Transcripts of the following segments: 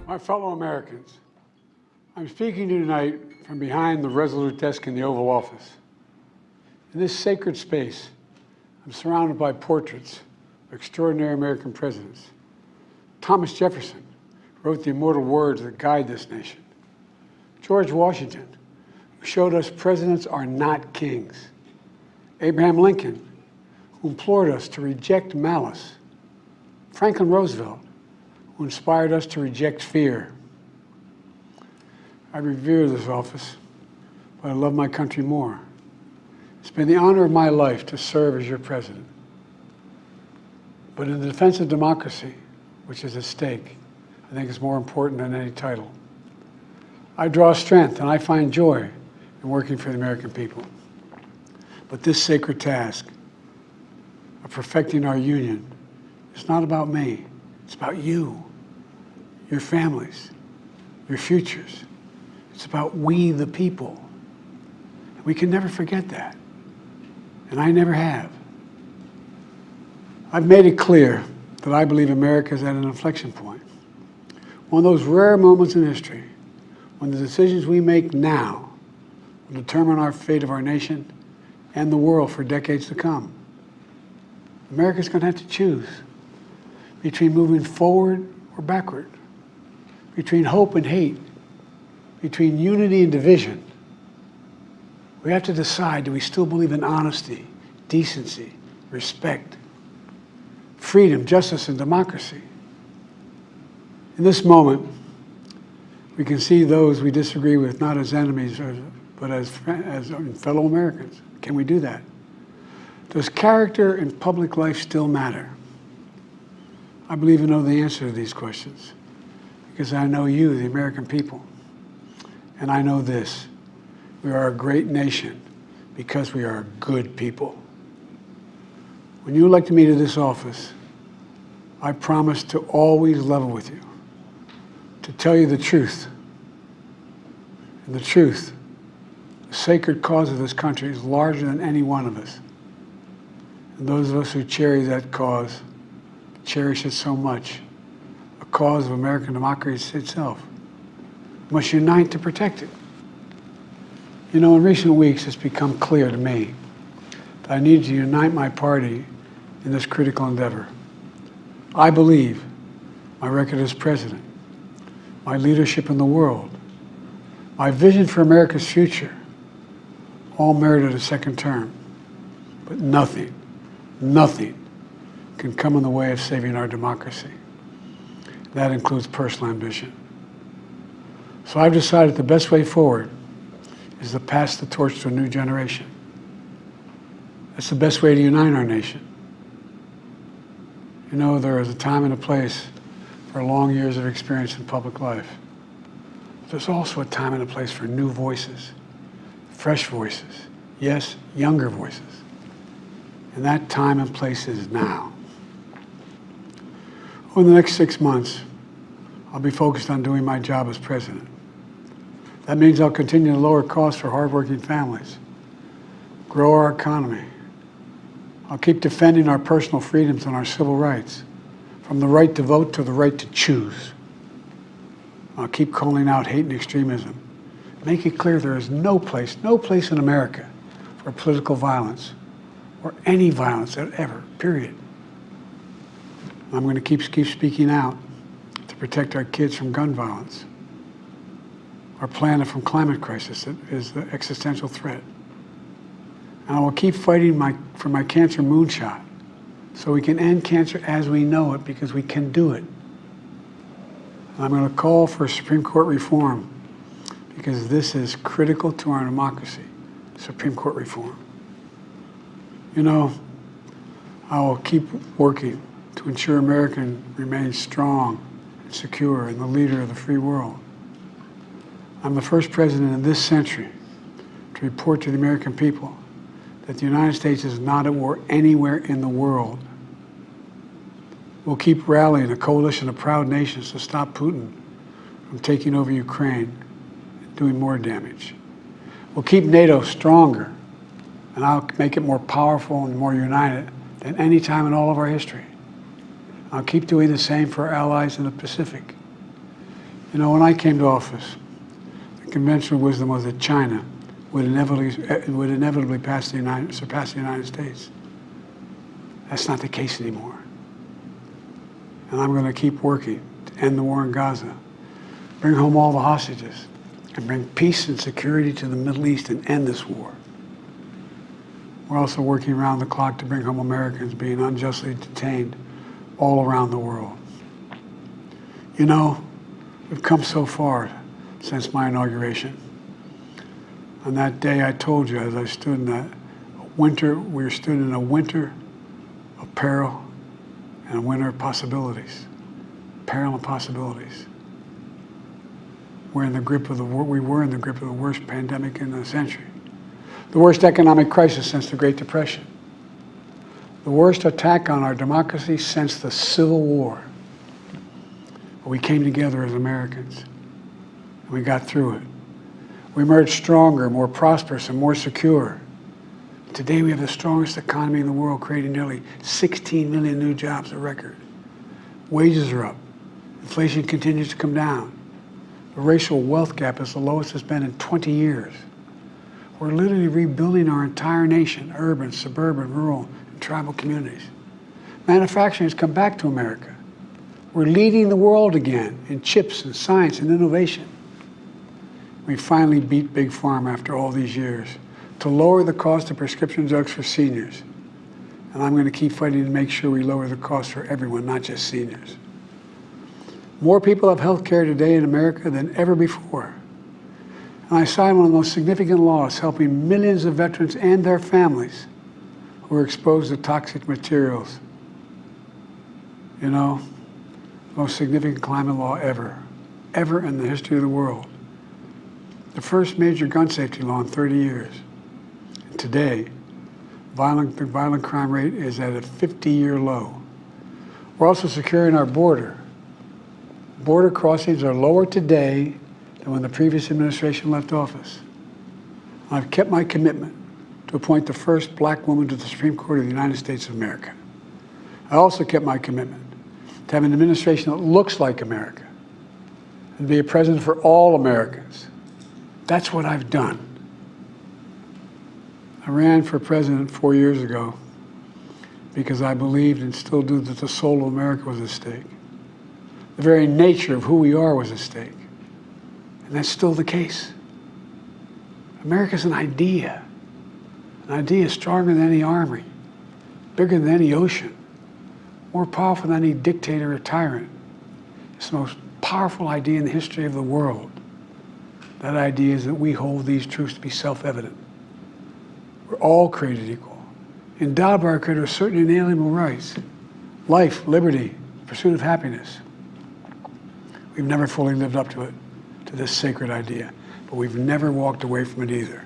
My fellow Americans, I'm speaking to you tonight from behind the resolute desk in the Oval Office. In this sacred space, I'm surrounded by portraits of extraordinary American presidents. Thomas Jefferson wrote the immortal words that guide this nation. George Washington, who showed us presidents are not kings. Abraham Lincoln, who implored us to reject malice. Franklin Roosevelt, who inspired us to reject fear. I revere this office, but I love my country more. It's been the honor of my life to serve as your president. But in the defense of democracy, which is at stake, I think it's more important than any title. I draw strength and I find joy in working for the American people. But this sacred task of perfecting our union is not about me. It's about you, your families, your futures. It's about we, the people. And we can never forget that. And I never have. I've made it clear that I believe America is at an inflection point. One of those rare moments in history when the decisions we make now will determine our fate of our nation and the world for decades to come. America's going to have to choose between moving forward or backward, between hope and hate, between unity and division. We have to decide, do we still believe in honesty, decency, respect, freedom, justice, and democracy? In this moment, we can see those we disagree with not as enemies, but as fellow Americans. Can we do that? Does character in public life still matter? I believe I know the answer to these questions because I know you, the American people. And I know this, we are a great nation because we are good people. When you elected me to this office, I promised to always level with you, to tell you the truth. And the truth, the sacred cause of this country is larger than any one of us. And those of us who cherish that cause, cherish it so much, a cause of American democracy itself, must unite to protect it. You know, in recent weeks, it's become clear to me that I need to unite my party in this critical endeavor. I believe my record as president, my leadership in the world, my vision for America's future, all merited a second term. But nothing can come in the way of saving our democracy. That includes personal ambition. So I've decided the best way forward is to pass the torch to a new generation. That's the best way to unite our nation. You know, there is a time and a place for long years of experience in public life. But there's also a time and a place for new voices, fresh voices, yes, younger voices. And that time and place is now. Over the next 6 months, I'll be focused on doing my job as president. That means I'll continue to lower costs for hardworking families, grow our economy. I'll keep defending our personal freedoms and our civil rights, from the right to vote to the right to choose. I'll keep calling out hate and extremism. Make it clear there is no place in America for political violence or any violence ever, period. I'm going to keep speaking out to protect our kids from gun violence, our planet from climate crisis that is the existential threat. And I will keep fighting for my cancer moonshot so we can end cancer as we know it, because we can do it. And I'm going to call for Supreme Court reform because this is critical to our democracy, Supreme Court reform. You know, I will keep working to ensure America remains strong and secure and the leader of the free world. I'm the first president in this century to report to the American people that the United States is not at war anywhere in the world. We'll keep rallying a coalition of proud nations to stop Putin from taking over Ukraine and doing more damage. We'll keep NATO stronger, and I'll make it more powerful and more united than any time in all of our history. I'll keep doing the same for our allies in the Pacific. You know, when I came to office, the conventional wisdom was that China would inevitably surpass the United States. That's not the case anymore. And I'm going to keep working to end the war in Gaza, bring home all the hostages, and bring peace and security to the Middle East and end this war. We're also working around the clock to bring home Americans being unjustly detained all around the world. You know, we've come so far since my inauguration. On that day, I told you, as I stood in that winter, we stood in a winter of peril and a winter of possibilities. Peril and possibilities. We were in the grip of the worst pandemic in the century. The worst economic crisis since the Great Depression. The worst attack on our democracy since the Civil War. But we came together as Americans, and we got through it. We emerged stronger, more prosperous, and more secure. Today we have the strongest economy in the world, creating nearly 16 million new jobs, a record. Wages are up. Inflation continues to come down. The racial wealth gap is the lowest it's been in 20 years. We're literally rebuilding our entire nation, urban, suburban, rural, and tribal communities. Manufacturing has come back to America. We're leading the world again in chips and science and innovation. We finally beat Big Pharma after all these years to lower the cost of prescription drugs for seniors. And I'm going to keep fighting to make sure we lower the cost for everyone, not just seniors. More people have health care today in America than ever before. And I signed one of the most significant laws helping millions of veterans and their families who were exposed to toxic materials. You know, the most significant climate law ever in the history of the world. The first major gun safety law in 30 years. And today, the violent crime rate is at a 50-year low. We're also securing our border. Border crossings are lower today than when the previous administration left office. I've kept my commitment to appoint the first black woman to the Supreme Court of the United States of America. I also kept my commitment to have an administration that looks like America and be a president for all Americans. That's what I've done. I ran for president 4 years ago because I believed and still do that the soul of America was at stake. The very nature of who we are was at stake. And that's still the case. America's an idea. An idea stronger than any army, bigger than any ocean, more powerful than any dictator or tyrant. It's the most powerful idea in the history of the world. That idea is that we hold these truths to be self-evident. We're all created equal, endowed by our Creator with certain inalienable rights: life, liberty, pursuit of happiness. We've never fully lived up to it, to this sacred idea, but we've never walked away from it either.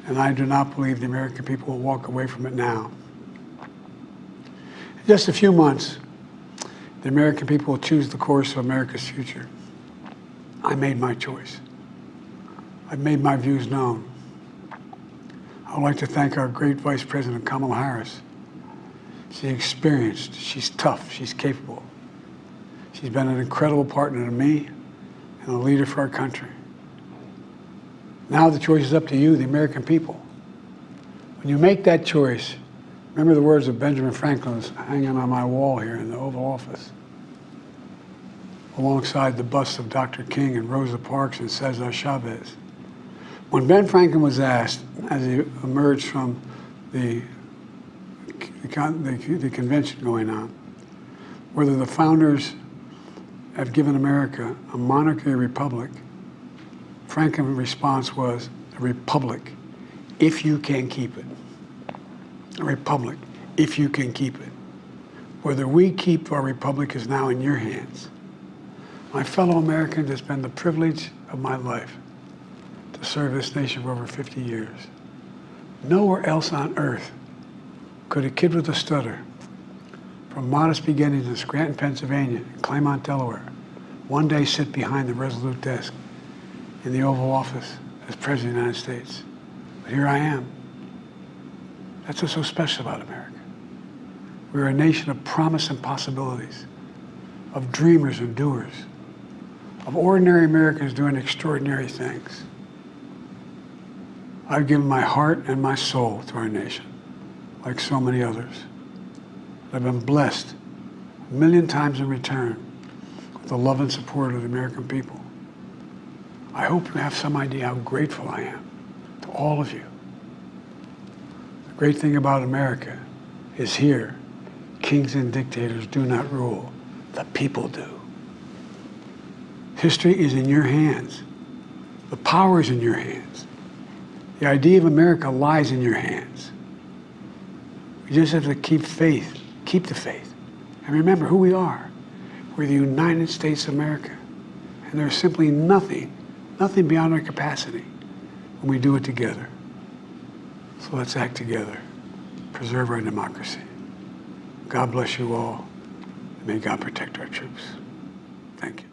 And I do not believe the American people will walk away from it now. In just a few months, the American people will choose the course of America's future. I made my choice. I've made my views known. I would like to thank our great Vice President, Kamala Harris. She's experienced, she's tough, she's capable. She's been an incredible partner to me and a leader for our country. Now the choice is up to you, the American people. When you make that choice, remember the words of Benjamin Franklin hanging on my wall here in the Oval Office, alongside the busts of Dr. King and Rosa Parks and Cesar Chavez. When Ben Franklin was asked, as he emerged from the convention going on, whether the founders have given America a monarchy or republic, Franklin's response was, a republic, if you can keep it. A republic, if you can keep it. Whether we keep our republic is now in your hands. My fellow Americans, it's been the privilege of my life to serve this nation for over 50 years. Nowhere else on earth could a kid with a stutter, from modest beginnings in Scranton, Pennsylvania, and Claymont, Delaware, one day sit behind the resolute desk in the Oval Office as President of the United States. But here I am. That's what's so special about America. We're a nation of promise and possibilities, of dreamers and doers, of ordinary Americans doing extraordinary things. I've given my heart and my soul to our nation, like so many others. I've been blessed a million times in return with the love and support of the American people. I hope you have some idea how grateful I am to all of you. The great thing about America is here, kings and dictators do not rule, the people do. History is in your hands. The power is in your hands. The idea of America lies in your hands. We just have to keep faith, keep the faith, and remember who we are. We're the United States of America, and there's simply nothing beyond our capacity when we do it together. So let's act together, preserve our democracy. God bless you all, and may God protect our troops. Thank you.